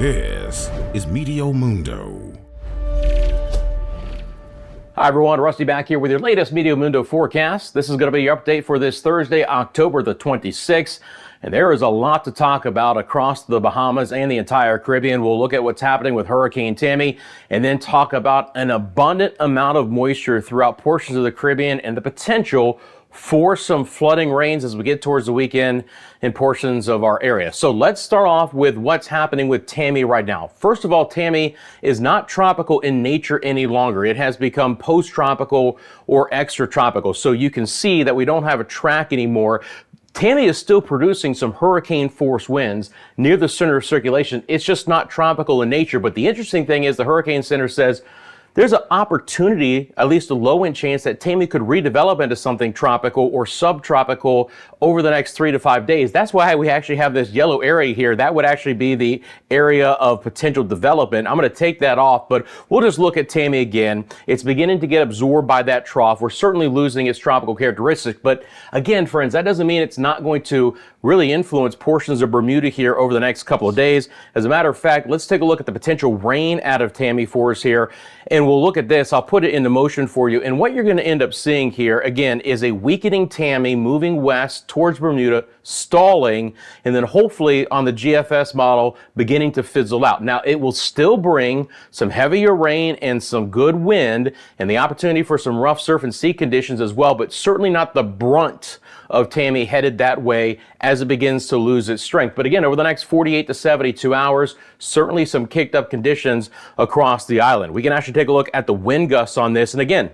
This is Meteo Mundo. Hi everyone, Rusty back here with your latest Meteo Mundo forecast. This is going to be your update for this Thursday, October the 26th. And there is a lot to talk about across the Bahamas and the entire Caribbean. We'll look at what's happening with Hurricane Tammy and then talk about an abundant amount of moisture throughout portions of the Caribbean and the potential for some flooding rains as we get towards the weekend in portions of our area. So let's start off with what's happening with Tammy right now. First of all, Tammy is not tropical in nature any longer. It has become post-tropical or extratropical. So you can see that we don't have a track anymore. Tammy is still producing some hurricane force winds near the center of circulation. It's just not tropical in nature. But the interesting thing is the Hurricane Center says there's an opportunity, at least a low-end chance, that Tammy could redevelop into something tropical or subtropical over the next 3 to 5 days. That's why we actually have this yellow area here. That would actually be the area of potential development. I'm going to take that off, but we'll just look at Tammy again. It's beginning to get absorbed by that trough. We're certainly losing its tropical characteristics, but again, friends, that doesn't mean it's not going to really influence portions of Bermuda here over the next couple of days. As a matter of fact, let's take a look at the potential rain out of Tammy for us here. And we'll look at this. I'll put it into motion for you. And what you're going to end up seeing here, again, is a weakening Tammy moving west towards Bermuda, stalling, and then hopefully on the GFS model beginning to fizzle out. Now, it will still bring some heavier rain and some good wind and the opportunity for some rough surf and sea conditions as well, but certainly not the brunt of Tammy headed that way as it begins to lose its strength. But again, over the next 48 to 72 hours, certainly some kicked up conditions across the island. We can actually take a look at the wind gusts on this. And again,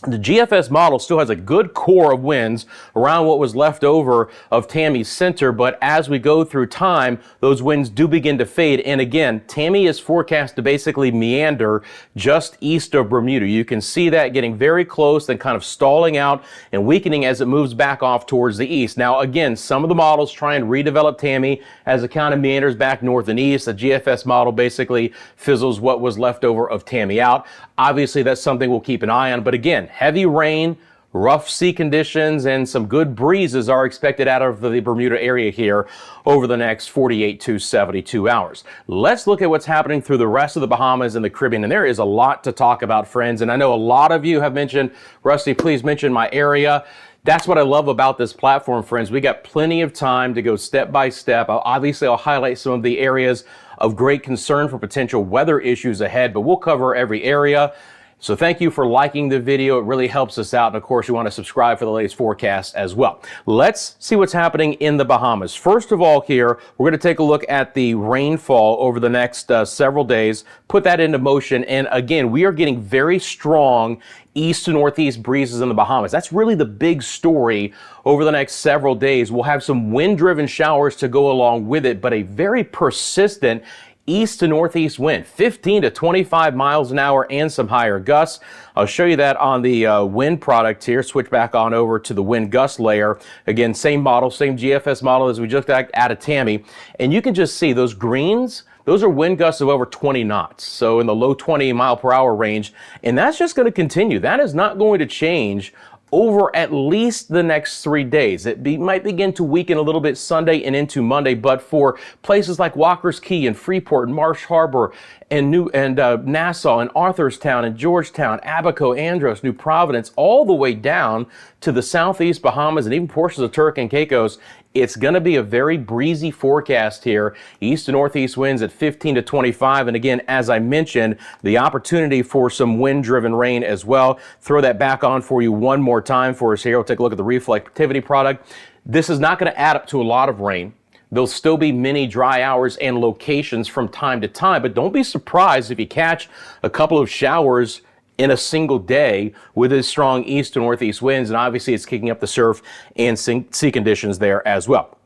the GFS model still has a good core of winds around what was left over of Tammy's center, but as we go through time, those winds do begin to fade. And again, Tammy is forecast to basically meander just east of Bermuda. You can see that getting very close, then kind of stalling out and weakening as it moves back off towards the east. Now, again, some of the models try and redevelop Tammy as it kind of meanders back north and east. The GFS model basically fizzles what was left over of Tammy out. Obviously, that's something we'll keep an eye on. But again, heavy rain, rough sea conditions, and some good breezes are expected out of the Bermuda area here over the next 48 to 72 hours. Let's look at what's happening through the rest of the Bahamas and the Caribbean. And there is a lot to talk about, friends. And I know a lot of you have mentioned, Rusty, please mention my area. That's what I love about this platform, friends. We got plenty of time to go step by step. Obviously, I'll highlight some of the areas of great concern for potential weather issues ahead, but we'll cover every area. So thank you for liking the video. It really helps us out. And of course, you want to subscribe for the latest forecast as well. Let's see what's happening in the Bahamas. First of all here, we're going to take a look at the rainfall over the next several days, put that into motion. And again, we are getting very strong east to northeast breezes in the Bahamas. That's really the big story over the next several days. We'll have some wind-driven showers to go along with it, but a very persistent east to northeast wind, 15 to 25 miles an hour and some higher gusts. I'll show you that on the wind product here. Switch back on over to the wind gust layer. Again, same model, same GFS model as we just got out of Tammy. And you can just see those greens, those are wind gusts of over 20 knots. So in the low 20 mile per hour range. And that's just going to continue. That is not going to change over at least the next 3 days. It might begin to weaken a little bit Sunday and into Monday, but for places like Walker's Key and Freeport and Marsh Harbor and Nassau and Arthurstown and Georgetown, Abaco, Andros, New Providence, all the way down to the southeast Bahamas and even portions of Turk and Caicos, it's going to be a very breezy forecast here. East to northeast winds at 15 to 25. And again, as I mentioned, the opportunity for some wind-driven rain as well. Throw that back on for you one more time for us here. We'll take a look at the reflectivity product. This is not going to add up to a lot of rain. There'll still be many dry hours and locations from time to time, but don't be surprised if you catch a couple of showers in a single day with its strong east to northeast winds, and obviously it's kicking up the surf and sea conditions there as well.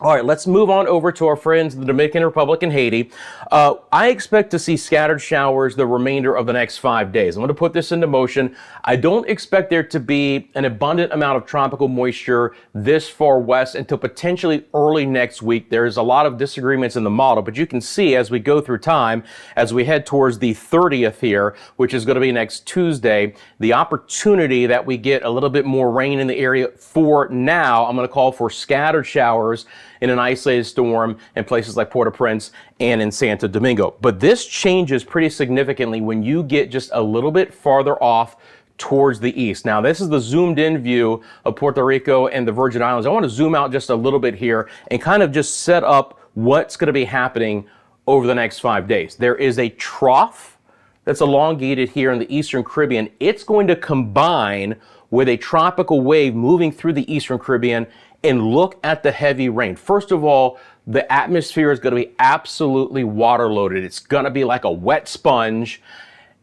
All right, let's move on over to our friends in the Dominican Republic and Haiti. I expect to see scattered showers the remainder of the next 5 days. I'm going to put this into motion. I don't expect there to be an abundant amount of tropical moisture this far west until potentially early next week. There's a lot of disagreements in the model, but you can see as we go through time, as we head towards the 30th here, which is going to be next Tuesday, the opportunity that we get a little bit more rain in the area. For now, I'm going to call for scattered showers in an isolated storm in places like Port-au-Prince and in Santo Domingo. But this changes pretty significantly when you get just a little bit farther off towards the east. Now, this is the zoomed in view of Puerto Rico and the Virgin Islands. I want to zoom out just a little bit here and kind of just set up what's going to be happening over the next 5 days. There is a trough that's elongated here in the Eastern Caribbean. It's going to combine with a tropical wave moving through the Eastern Caribbean, and look at the heavy rain. First of all, the atmosphere is going to be absolutely water loaded. It's going to be like a wet sponge,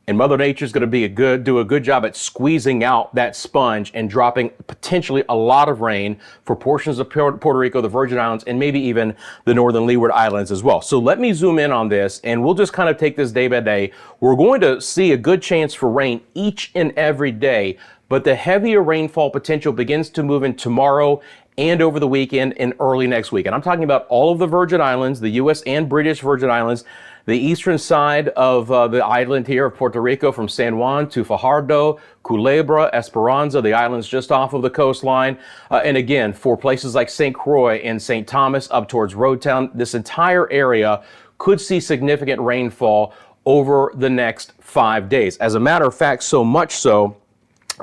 and Mother Nature is going to do a good job at squeezing out that sponge and dropping potentially a lot of rain for portions of Puerto Rico, the Virgin Islands, and maybe even the Northern Leeward Islands as well. So let me zoom in on this, and we'll just kind of take this day by day. We're going to see a good chance for rain each and every day, but the heavier rainfall potential begins to move in tomorrow and over the weekend and early next week. And I'm talking about all of the Virgin Islands, the U.S. and British Virgin Islands, the eastern side of the island here of Puerto Rico, from San Juan to Fajardo, Culebra, Esperanza, the islands just off of the coastline. And again, for places like St. Croix and St. Thomas up towards Roadtown, this entire area could see significant rainfall over the next 5 days. As a matter of fact, so much so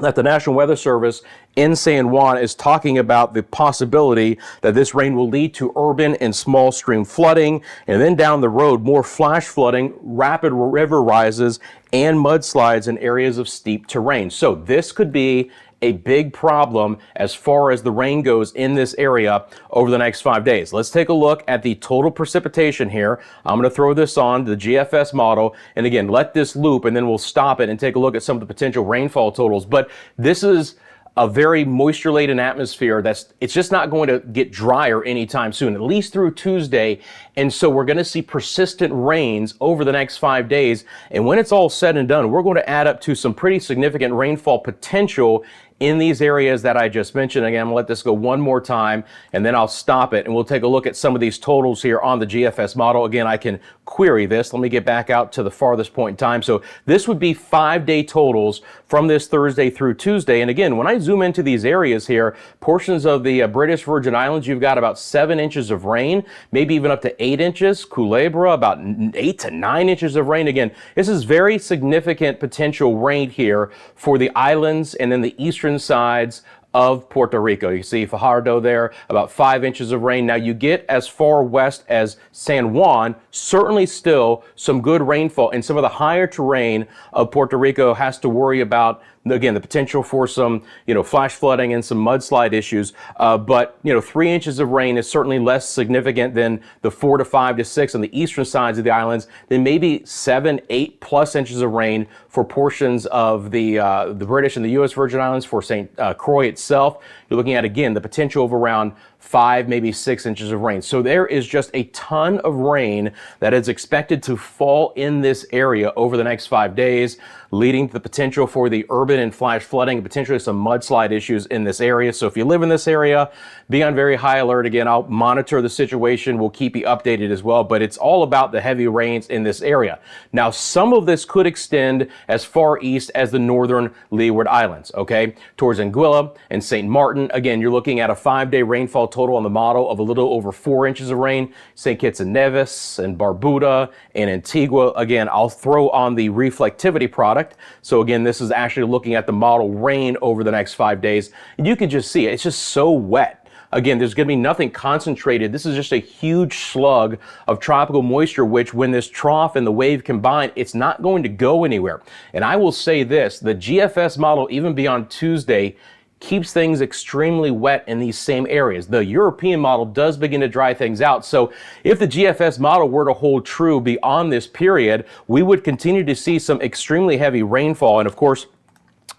that the National Weather Service in San Juan is talking about the possibility that this rain will lead to urban and small stream flooding, and then down the road, more flash flooding, rapid river rises, and mudslides in areas of steep terrain. So this could be a big problem as far as the rain goes in this area over the next 5 days. Let's take a look at the total precipitation here. I'm going to throw this on the GFS model, and again, let this loop, and then we'll stop it and take a look at some of the potential rainfall totals. But this is a very moisture-laden atmosphere it's just not going to get drier anytime soon, at least through Tuesday. And so we're going to see persistent rains over the next 5 days. And when it's all said and done, we're going to add up to some pretty significant rainfall potential in these areas that I just mentioned. Again, I'm gonna let this go one more time, and then I'll stop it, and we'll take a look at some of these totals here on the GFS model. Again, I can query this. Let me get back out to the farthest point in time. So this would be 5 day totals from this Thursday through Tuesday. And again, when I zoom into these areas here, portions of the British Virgin Islands, you've got about 7 inches of rain, maybe even up to 8 inches. Culebra, about 8 to 9 inches of rain. Again, this is very significant potential rain here for the islands and then the eastern sides of Puerto Rico. You see Fajardo there, about 5 inches of rain. Now you get as far west as San Juan, certainly still some good rainfall, and some of the higher terrain of Puerto Rico has to worry about, again, the potential for some, flash flooding and some mudslide issues. But 3 inches of rain is certainly less significant than the 4 to 5 to 6 on the eastern sides of the islands. Then maybe 7, 8 plus inches of rain for portions of the British and the U.S. Virgin Islands. For St. Croix itself, you're looking at, again, the potential of around 5, maybe 6 inches of rain. So there is just a ton of rain that is expected to fall in this area over the next 5 days, leading to the potential for the urban and flash flooding, potentially some mudslide issues in this area. So if you live in this area, be on very high alert. Again, I'll monitor the situation. We'll keep you updated as well, but it's all about the heavy rains in this area. Now, some of this could extend as far east as the northern Leeward Islands, okay? Towards Anguilla and St. Martin. Again, you're looking at a 5 day rainfall total on the model of a little over 4 inches of rain. St. Kitts and Nevis and Barbuda and Antigua. Again, I'll throw on the reflectivity product. So again, this is actually looking at the model rain over the next 5 days. And you can just see it. It's just so wet. Again, there's going to be nothing concentrated. This is just a huge slug of tropical moisture, which when this trough and the wave combine, it's not going to go anywhere. And I will say this, the GFS model, even beyond Tuesday, keeps things extremely wet in these same areas. The European model does begin to dry things out. So if the GFS model were to hold true beyond this period, we would continue to see some extremely heavy rainfall. And of course,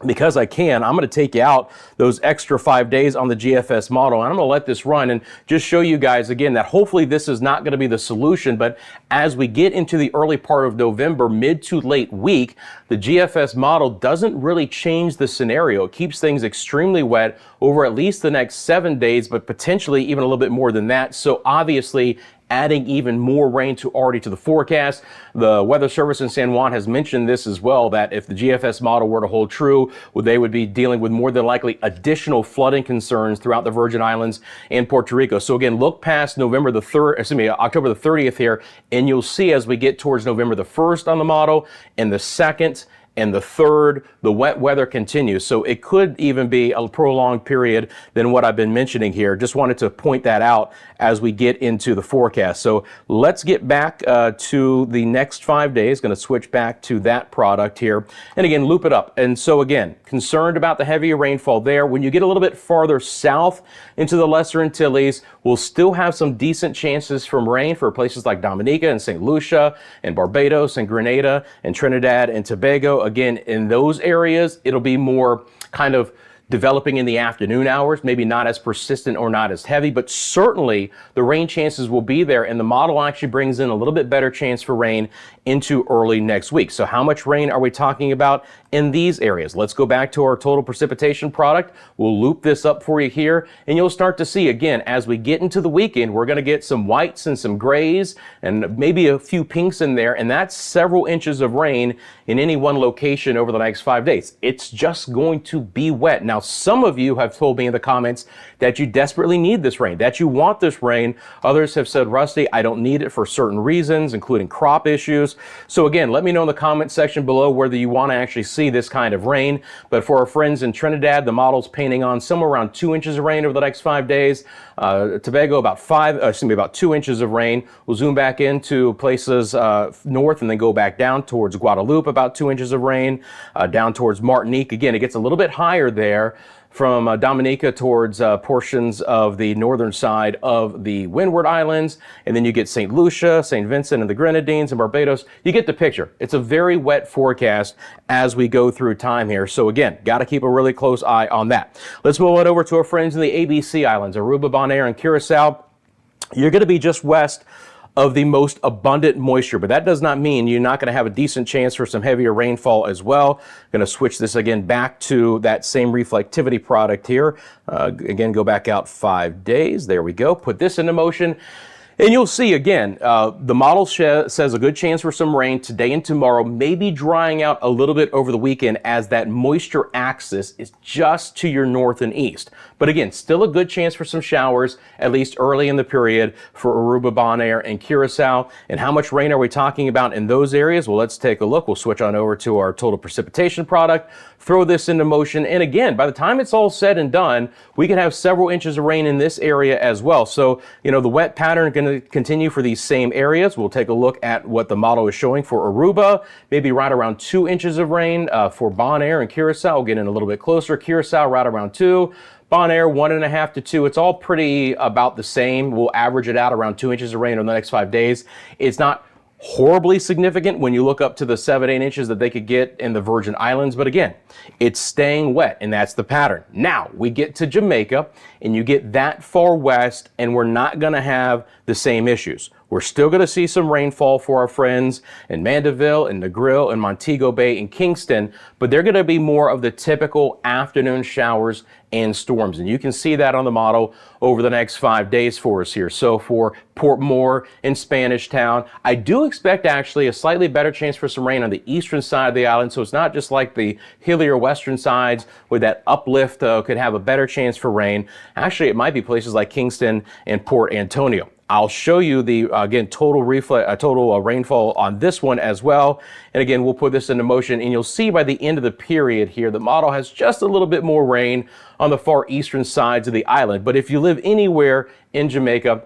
because I'm going to take you out those extra 5 days on the GFS model, and I'm going to let this run and just show you guys again that hopefully this is not going to be the solution. But as we get into the early part of November, mid to late week, the GFS model doesn't really change the scenario. It keeps things extremely wet over at least the next 7 days, but potentially even a little bit more than that. So obviously, adding even more rain already to the forecast. The Weather Service in San Juan has mentioned this as well, that if the GFS model were to hold true, they would be dealing with more than likely additional flooding concerns throughout the Virgin Islands and Puerto Rico. So again, look past October the 30th here, and you'll see as we get towards November the 1st on the model and the 2nd and the 3rd, the wet weather continues. So it could even be a prolonged period than what I've been mentioning here. Just wanted to point that out as we get into the forecast. So let's get back to the next 5 days. Going to switch back to that product here. And again, loop it up. And so again, concerned about the heavier rainfall there. When you get a little bit farther south into the Lesser Antilles, we'll still have some decent chances from rain for places like Dominica and St. Lucia and Barbados and Grenada and Trinidad and Tobago. Again, in those areas, it'll be more kind of developing in the afternoon hours, maybe not as persistent or not as heavy, but certainly the rain chances will be there, and the model actually brings in a little bit better chance for rain into early next week. So how much rain are we talking about in these areas? Let's go back to our total precipitation product. We'll loop this up for you here, and you'll start to see, again, as we get into the weekend, we're going to get some whites and some grays and maybe a few pinks in there, and that's several inches of rain in any one location over the next 5 days. It's just going to be wet. Now, some of you have told me in the comments that you desperately need this rain, that you want this rain. Others have said, Rusty, I don't need it for certain reasons, including crop issues. So again, let me know in the comment section below whether you want to actually see this kind of rain. But for our friends in Trinidad, the model's painting on somewhere around 2 inches of rain over the next 5 days. Tobago, about 2 inches of rain. We'll zoom back into places north and then go back down towards Guadeloupe, about 2 inches of rain. Down towards Martinique, again, it gets a little bit higher there. From Dominica towards portions of the northern side of the Windward Islands, and then you get St. Lucia, St. Vincent and the Grenadines and Barbados. You get the picture. It's a very wet forecast as we go through time here. So again, got to keep a really close eye on that. Let's move on over to our friends in the ABC Islands, Aruba, Bonaire, and Curacao. You're going to be just west of the most abundant moisture, but that does not mean you're not going to have a decent chance for some heavier rainfall as well. Going to switch this again back to that same reflectivity product here. Again, go back out 5 days. There we go. Put this into motion. And you'll see again, the model says a good chance for some rain today and tomorrow, maybe drying out a little bit over the weekend as that moisture axis is just to your north and east. But again, still a good chance for some showers, at least early in the period for Aruba, Bonaire, and Curacao. And how much rain are we talking about in those areas? Well, let's take a look. We'll switch on over to our total precipitation product, throw this into motion. And again, by the time it's all said and done, we can have several inches of rain in this area as well. So, you know, the wet pattern going to continue for these same areas. We'll take a look at what the model is showing for Aruba, maybe right around 2 inches of rain. For Bonaire and Curacao, we'll get in a little bit closer. Curacao right around 2. Bonaire 1.5 to 2. It's all pretty about the same. We'll average it out around 2 inches of rain over the next 5 days. It's not horribly significant when you look up to the 7-8 inches that they could get in the Virgin Islands. But again, it's staying wet, and that's the pattern. Now we get to Jamaica and you get that far west, and we're not going to have the same issues. We're still going to see some rainfall for our friends in Mandeville and Negril and Montego Bay and Kingston, but they're going to be more of the typical afternoon showers and storms. And you can see that on the model over the next 5 days for us here. So for Port Moore and Spanish Town, I do expect actually a slightly better chance for some rain on the eastern side of the island. So it's not just like the hillier western sides with that uplift could have a better chance for rain. Actually, it might be places like Kingston and Port Antonio. I'll show you the, again, total rainfall on this one as well. And again, we'll put this into motion, and you'll see by the end of the period here, the model has just a little bit more rain on the far eastern sides of the island. But if you live anywhere in Jamaica,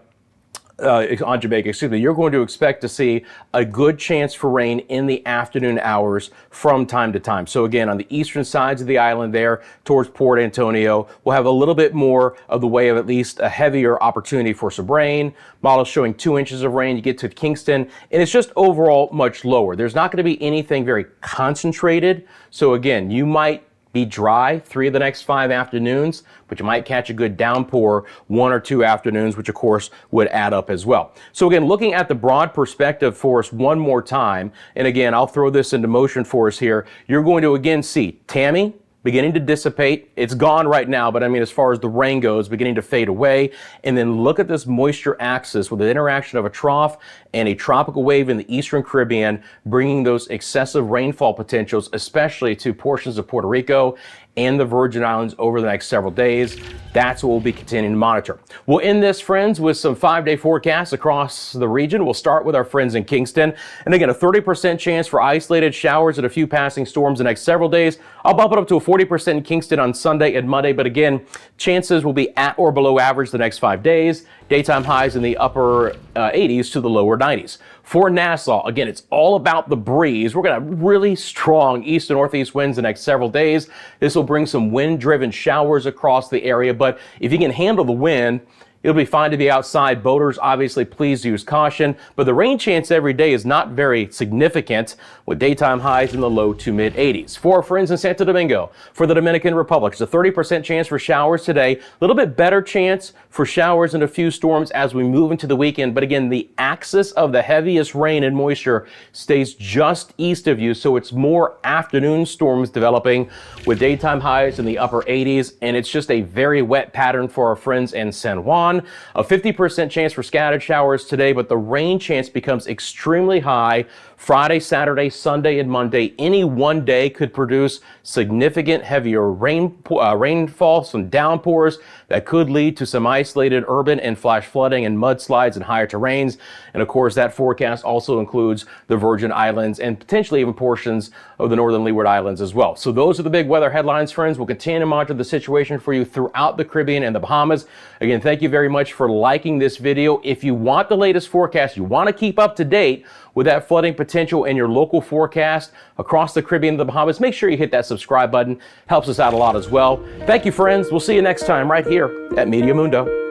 you're going to expect to see a good chance for rain in the afternoon hours from time to time. So again, on the eastern sides of the island there towards Port Antonio, we'll have a little bit more of the way of at least a heavier opportunity for some rain. Model showing 2 inches of rain. You get to Kingston, and it's just overall much lower. There's not going to be anything very concentrated. So again, you might be dry 3 of the next 5 afternoons, but you might catch a good downpour 1 or 2 afternoons, which of course would add up as well. So again, looking at the broad perspective for us one more time, and again, I'll throw this into motion for us here. You're going to again see Tammy, beginning to dissipate. It's gone right now, but I mean, as far as the rain goes, beginning to fade away. And then look at this moisture axis with the interaction of a trough and a tropical wave in the eastern Caribbean, bringing those excessive rainfall potentials, especially to portions of Puerto Rico and the Virgin Islands over the next several days. That's what we'll be continuing to monitor. We'll end this, friends, with some 5-day forecasts across the region. We'll start with our friends in Kingston. And again, a 30% chance for isolated showers and a few passing storms the next several days. I'll bump it up to a 40% in Kingston on Sunday and Monday, but again, chances will be at or below average the next 5 days. Daytime highs in the upper 80s to the lower 90s. For Nassau, again, it's all about the breeze. We're going to have really strong east to northeast winds the next several days. This will bring some wind-driven showers across the area, but if you can handle the wind, it'll be fine to be outside. Boaters, obviously, please use caution, but the rain chance every day is not very significant, with daytime highs in the low to mid 80s. For our friends in Santo Domingo, for the Dominican Republic, there's a 30% chance for showers today, a little bit better chance for showers and a few storms as we move into the weekend. But again, the axis of the heaviest rain and moisture stays just east of you, so it's more afternoon storms developing with daytime highs in the upper 80s, and it's just a very wet pattern for our friends in San Juan. A 50% chance for scattered showers today, but the rain chance becomes extremely high Friday, Saturday, Sunday, and Monday. Any one day could produce significant heavier rainfall, some downpours that could lead to some isolated urban and flash flooding and mudslides and higher terrains. And of course, that forecast also includes the Virgin Islands and potentially even portions of the northern Leeward Islands as well. So those are the big weather headlines, friends. We'll continue to monitor the situation for you throughout the Caribbean and the Bahamas. Again, thank you very much for liking this video. If you want the latest forecast, you want to keep up to date with that flooding potential in your local forecast across the Caribbean and the Bahamas, make sure you hit that subscribe button. Helps us out a lot as well. Thank you, friends. We'll see you next time right here at Meteo Mundo.